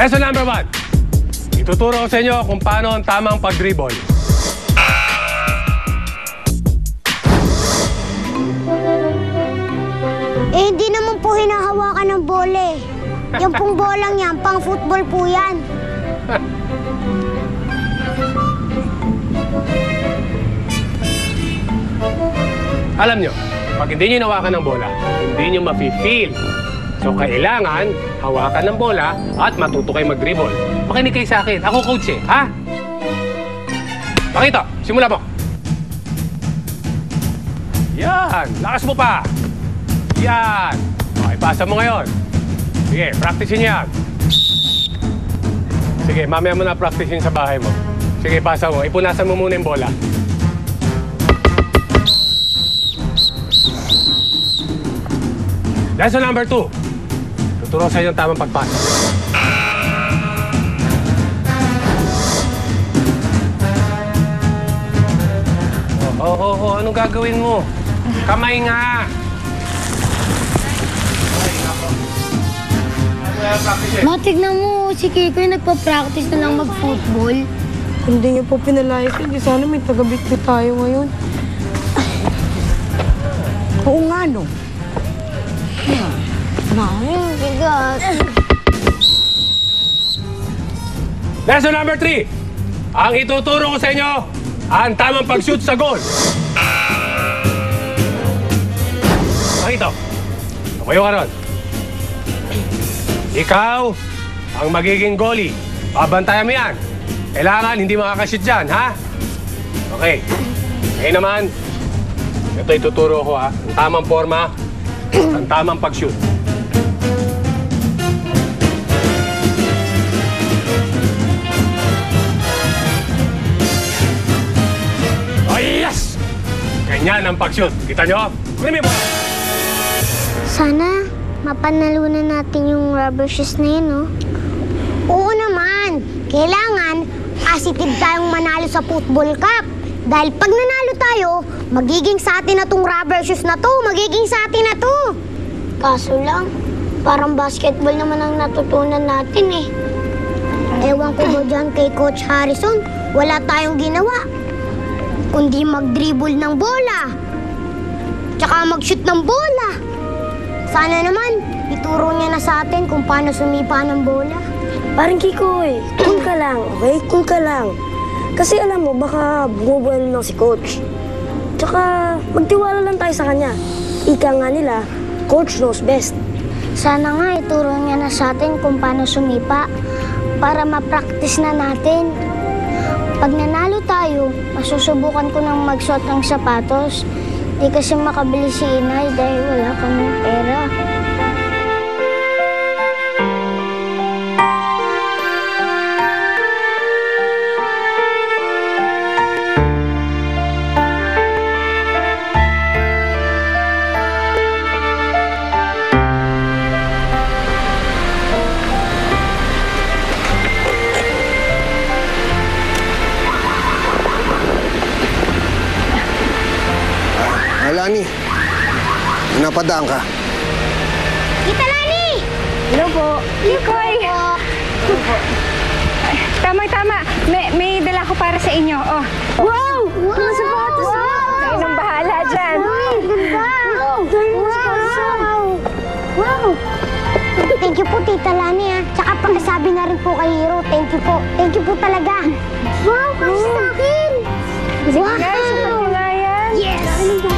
Lesson number 1. Ituturo ko sa inyo kung paano ang tamang pag-dribble. Hindi naman po hinahawakan ng bola eh. Yung pong bolang yan, pang football po yan. Alam nyo, pag hindi nyo hinawakan ng bola, hindi nyo mafe-feel. So, kailangan hawakan ng bola at matuto kayo mag-dribble. Makinig kayo sa akin. Ako coach eh, ha? Pakito, simula mo. Yan, lakas mo pa. Yan. Okay, pasa mo ngayon. Sige, practice nyo yan. Sige, mamaya mo na practice yun sa bahay mo. Sige, pasa mo. Ipunasan mo muna yung bola. Lesson number 2. Tuturo sa inyo ang tamang pagpasa. Anong gagawin mo? Kamay nga! Ma, tignan mo, si Kikoy nagpa-practice na lang mag-football. Hindi niyo po pinalayas. Hindi sana may taga-bitbit tayo ngayon. Oo nga, no? Bigat. Lesson number 3. Ang ituturo ko sa inyo, ang tamang pag-shoot sa goal. Pakito. Tumayo ka ron. Ikaw ang magiging goalie. Babantayan mo yan. Kailangan hindi makakashoot dyan, ha? Okay. Ngayon naman, ito ituturo ko, ha? Ang tamang forma, ang tamang pag-shoot. Oh, yes! Ganyan ang pag-shoot. Kita nyo? Kunin mo. Sana mapanalunan natin yung rubber shoes na yun, no? Oo naman. Kailangan positive tayong manalo sa football cup. Dahil pag nanalo tayo, magiging sa atin na tong rubber shoes na to. Magiging sa atin na to. Kaso lang, parang basketball naman ang natutunan natin eh. Ewan ko ba dyan kay Coach Harrison, wala tayong ginawa. Kundi mag-dribble ng bola. Tsaka mag-shoot ng bola. Sana naman, ituro niya na sa atin kung paano sumipa ng bola. Parang Kikoy, cool ka lang, okay? Cool ka lang. Kasi alam mo, baka bumubuelo lang si Coach. Tsaka, magtiwala lang tayo sa kanya. Ika nga nila, Coach knows best. Sana nga ituro niya na sa atin kung paano sumipa para ma-practice na natin. Pag nanalo tayo, masusubukan ko ng magsuot ng sapatos. Di kasi makabili si Inay dahil wala kaming pera. Lani, napadaan ka. Tita Lani! Hello po. Kikoy! Tama-tama. May dala ko para sa inyo. Oh. Wow! Wow! Ang sapatos mo! Kayo nang bahala dyan. Ay, ganda! Wow! Wow! Thank you po, Tita Lani, ha. Tsaka pakisabi na rin po kay Hero. Thank you po. Thank you po talaga. Wow! Para sa akin! Sige, guys. Sukat nyo nga yan. Yes!